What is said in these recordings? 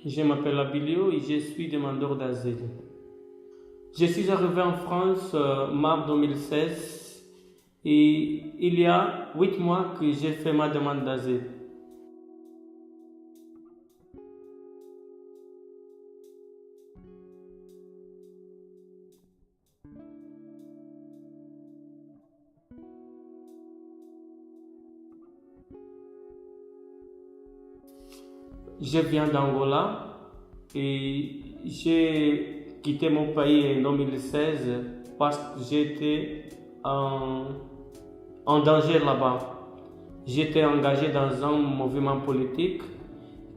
Je m'appelle Abilio et je suis demandeur d'asile. Je suis arrivé en France mars 2016 et il y a 8 mois que j'ai fait ma demande d'asile. Je viens d'Angola et j'ai quitté mon pays en 2016 parce que j'étais en danger là-bas. J'étais engagé dans un mouvement politique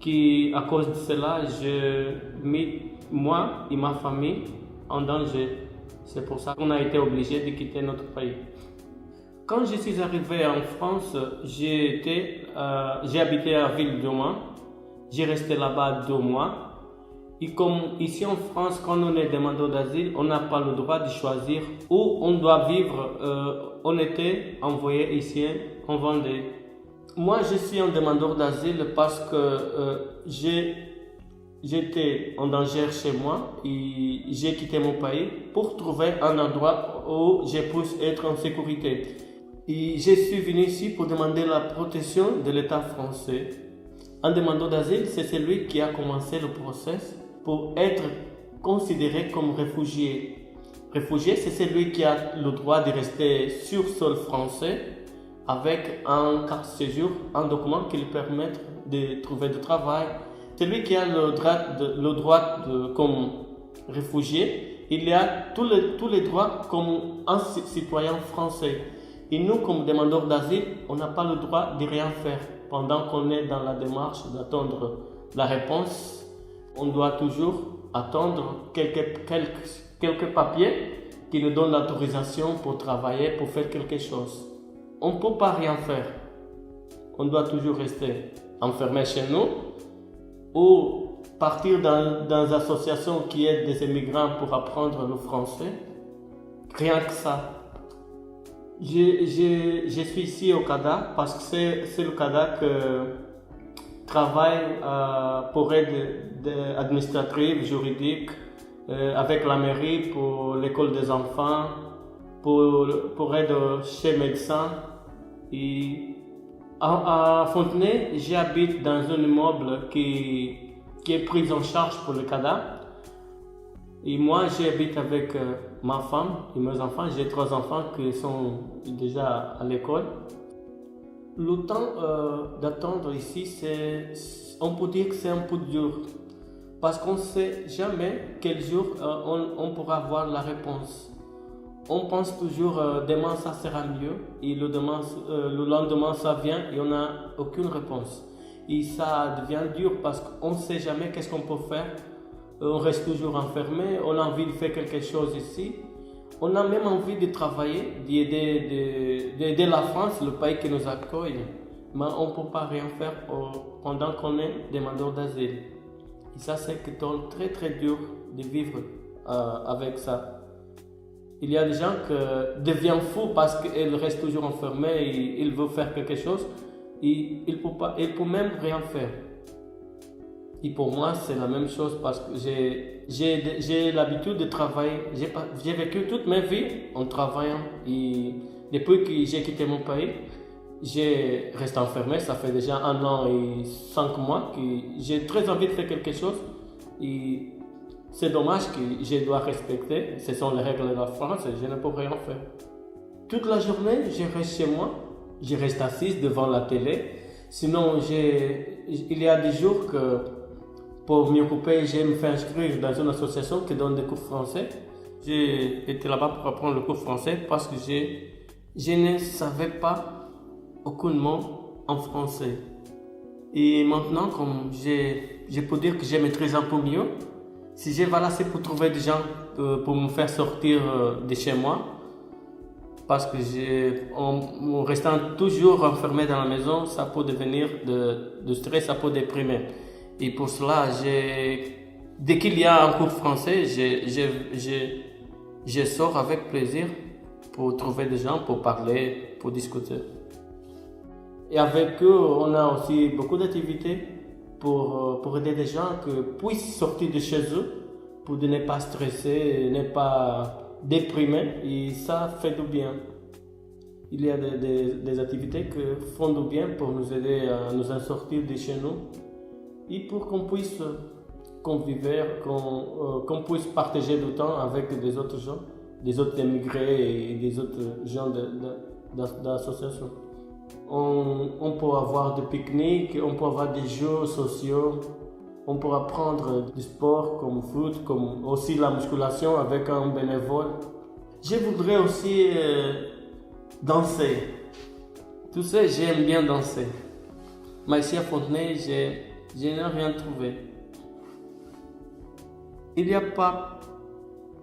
qui, à cause de cela, j'ai mis moi et ma famille en danger. C'est pour ça qu'on a été obligé de quitter notre pays. Quand je suis arrivé en France, j'ai habité à Ville-de-Mans. J'ai resté là-bas 2 mois. Et comme ici en France, quand on est demandeur d'asile, on n'a pas le droit de choisir où on doit vivre. On était envoyé ici en Vendée. Moi, je suis un demandeur d'asile parce que j'étais en danger chez moi et j'ai quitté mon pays pour trouver un endroit où je puisse être en sécurité. Et je suis venu ici pour demander la protection de l'État français. Un demandeur d'asile, c'est celui qui a commencé le processus pour être considéré comme réfugié. Réfugié, c'est celui qui a le droit de rester sur sol français avec un carte de séjour, un document qui lui permet de trouver du travail. Celui qui a le droit comme réfugié, il a tous les droits comme un citoyen français. Et nous, comme demandeurs d'asile, on n'a pas le droit de rien faire. Pendant qu'on est dans la démarche d'attendre la réponse, on doit toujours attendre quelques papiers qui nous donnent l'autorisation pour travailler, pour faire quelque chose. On ne peut pas rien faire. On doit toujours rester enfermé chez nous ou partir dans une association qui aide des immigrants pour apprendre le français. Rien que ça. Je suis ici au CADA parce que c'est le CADA qui travaille pour aide administrative, juridique, avec la mairie pour l'école des enfants, pour aide chez médecin. Et à Fontenay, j'habite dans un immeuble qui est pris en charge pour le CADA. Et moi, j'habite avec ma femme et mes enfants. J'ai 3 enfants qui sont déjà à l'école. Le temps d'attendre ici, on peut dire que c'est un peu dur. Parce qu'on ne sait jamais quel jour on pourra avoir la réponse. On pense toujours demain ça sera mieux et le lendemain ça vient et on n'a aucune réponse. Et ça devient dur parce qu'on ne sait jamais qu'est-ce qu'on peut faire. On reste toujours enfermé, on a envie de faire quelque chose ici. On a même envie de travailler, d'aider la France, le pays qui nous accueille. Mais on ne peut pas rien faire pendant qu'on est demandeur d'asile. Et ça, c'est très très dur de vivre avec ça. Il y a des gens qui deviennent fous parce qu'ils restent toujours enfermés et ils veulent faire quelque chose. Et ils ne peuvent même rien faire. Et pour moi, c'est la même chose parce que j'ai l'habitude de travailler. J'ai vécu toute ma vie en travaillant. Et depuis que j'ai quitté mon pays, j'ai resté enfermé. Ça fait déjà 1 an et 5 mois que j'ai très envie de faire quelque chose. Et c'est dommage que je dois respecter. Ce sont les règles de la France et je ne peux rien faire. Toute la journée, je reste chez moi. Je reste assise devant la télé. Sinon, il y a des jours que pour m'occuper, je me fais inscrire dans une association qui donne des cours français. J'ai été là-bas pour apprendre le cours français parce que je ne savais pas aucun mot en français. Et maintenant, comme je peux dire que je maîtrise un peu mieux, si je vais là, c'est pour trouver des gens pour me faire sortir de chez moi. Parce que en restant toujours enfermé dans la maison, ça peut devenir de stress, ça peut déprimer. Et pour cela, dès qu'il y a un cours français, je sors avec plaisir pour trouver des gens, pour parler, pour discuter. Et avec eux, on a aussi beaucoup d'activités pour aider des gens qui puissent sortir de chez eux, pour ne pas stresser, ne pas déprimer, et ça fait du bien. Il y a des activités qui font du bien pour nous aider à nous en sortir de chez nous et pour qu'on puisse convivre, qu'on puisse partager du temps avec des autres gens, des autres immigrés et des autres gens d'associations. On peut avoir des pique-niques, on peut avoir des jeux sociaux, on peut apprendre du sport comme foot, comme aussi la musculation avec un bénévole. Je voudrais aussi danser. Tu sais, j'aime bien danser. Mais ici à Fontenay, je n'ai rien trouvé. Il n'y a pas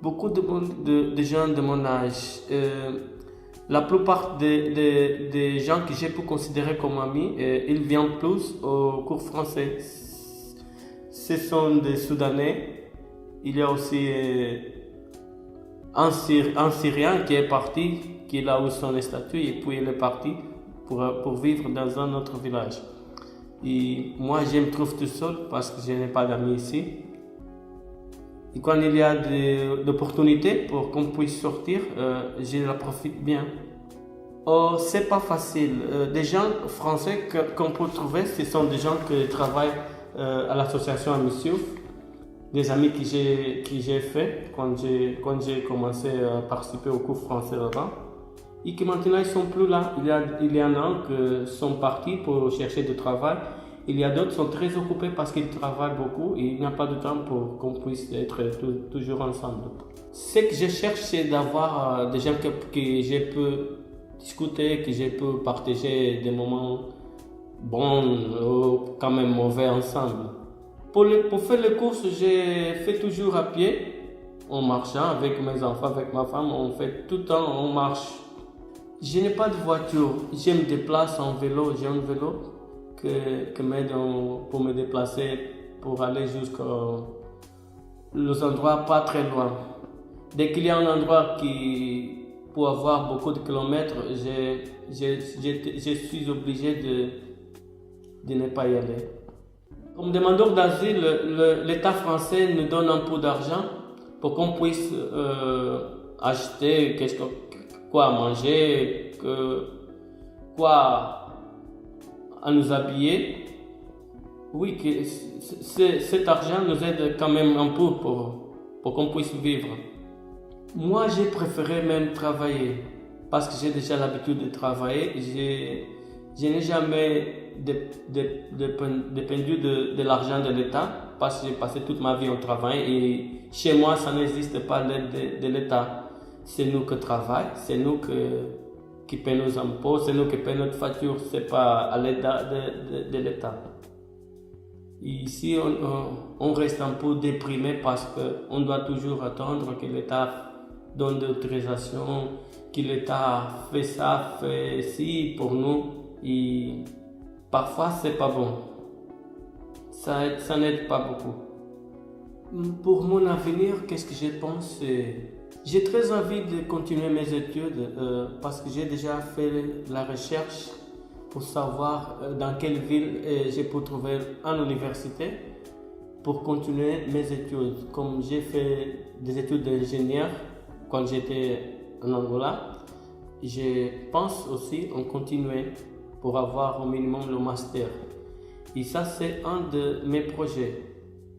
beaucoup de gens de mon âge. La plupart des gens que j'ai pu considérer comme amis, ils viennent plus au cours français. Ce sont des Soudanais. Il y a aussi un Syrien qui est parti, qui a eu son statut et puis il est parti pour vivre dans un autre village. Et moi, je me trouve tout seul parce que je n'ai pas d'amis ici. Et quand il y a des opportunités pour qu'on puisse sortir, je la profite bien. Oh, c'est pas facile. Des gens français qu'on peut trouver, ce sont des gens qui travaillent à l'association Amissiouf, des amis que j'ai fait quand j'ai commencé à participer au cours français là-bas. Et qui maintenant ils sont plus là. Il y en a qui sont partis pour chercher du travail. Il y a d'autres qui sont très occupés parce qu'ils travaillent beaucoup et il n'y a pas de temps pour qu'on puisse être toujours ensemble. Ce que je cherche, c'est d'avoir des gens que je peux discuter, que je peux partager des moments bons ou quand même mauvais ensemble. Pour faire les courses, je fais toujours à pied, en marchant avec mes enfants, avec ma femme, on fait tout le temps, on marche. Je n'ai pas de voiture, je me déplace en vélo, j'ai un vélo qui m'aide pour me déplacer, pour aller jusqu'aux endroits pas très loin. Dès qu'il y a un endroit qui pour avoir beaucoup de kilomètres, je suis obligé de ne pas y aller. Comme demandeur d'asile, l'État français nous donne un peu d'argent pour qu'on puisse acheter quoi à manger, quoi à nous habiller. Oui, cet argent nous aide quand même un peu pour qu'on puisse vivre. Moi, j'ai préféré même travailler parce que j'ai déjà l'habitude de travailler. Je n'ai jamais dépendu de l'argent de l'État parce que j'ai passé toute ma vie au travail et chez moi, ça n'existe pas l'aide de l'État. C'est nous qui travaillons, c'est nous qui payons nos impôts, c'est nous qui payons notre facture, ce n'est pas à l'aide de l'État. Ici, on reste un peu déprimé parce qu'on doit toujours attendre que l'État donne d'autorisation, que l'État fait ça, fait ci pour nous. Et parfois, c'est pas bon. Ça n'aide pas beaucoup. Pour mon avenir, qu'est-ce que je pense? J'ai très envie de continuer mes études parce que j'ai déjà fait la recherche pour savoir dans quelle ville je peux trouver une université pour continuer mes études. Comme j'ai fait des études d'ingénieur quand j'étais en Angola, je pense aussi en continuer pour avoir au minimum le master. Et ça, c'est un de mes projets,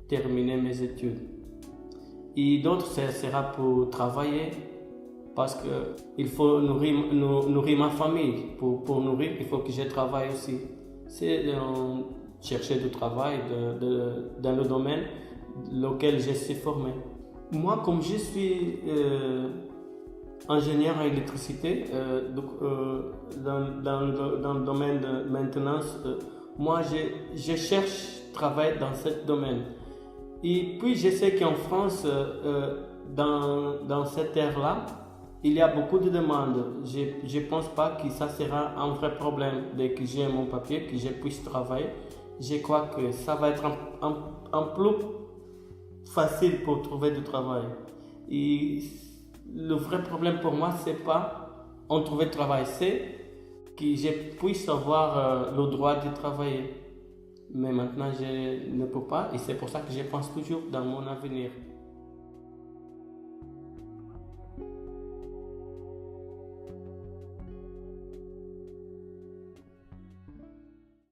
terminer mes études. Et d'autres, ça sera pour travailler parce qu'il faut nourrir ma famille. Pour nourrir, il faut que je travaille aussi. C'est chercher du travail dans le domaine auquel je suis formé. Moi, comme je suis ingénieur en électricité dans le domaine de maintenance, moi, je cherche travail dans ce domaine. Et puis, je sais qu'en France, dans cette ère-là, il y a beaucoup de demandes. Je ne pense pas que ça sera un vrai problème dès que j'ai mon papier, que je puisse travailler. Je crois que ça va être un plus facile pour trouver du travail. Et le vrai problème pour moi, c'est pas en trouver du travail, c'est que je puisse avoir le droit de travailler. Mais maintenant, je ne peux pas et c'est pour ça que je pense toujours dans mon avenir.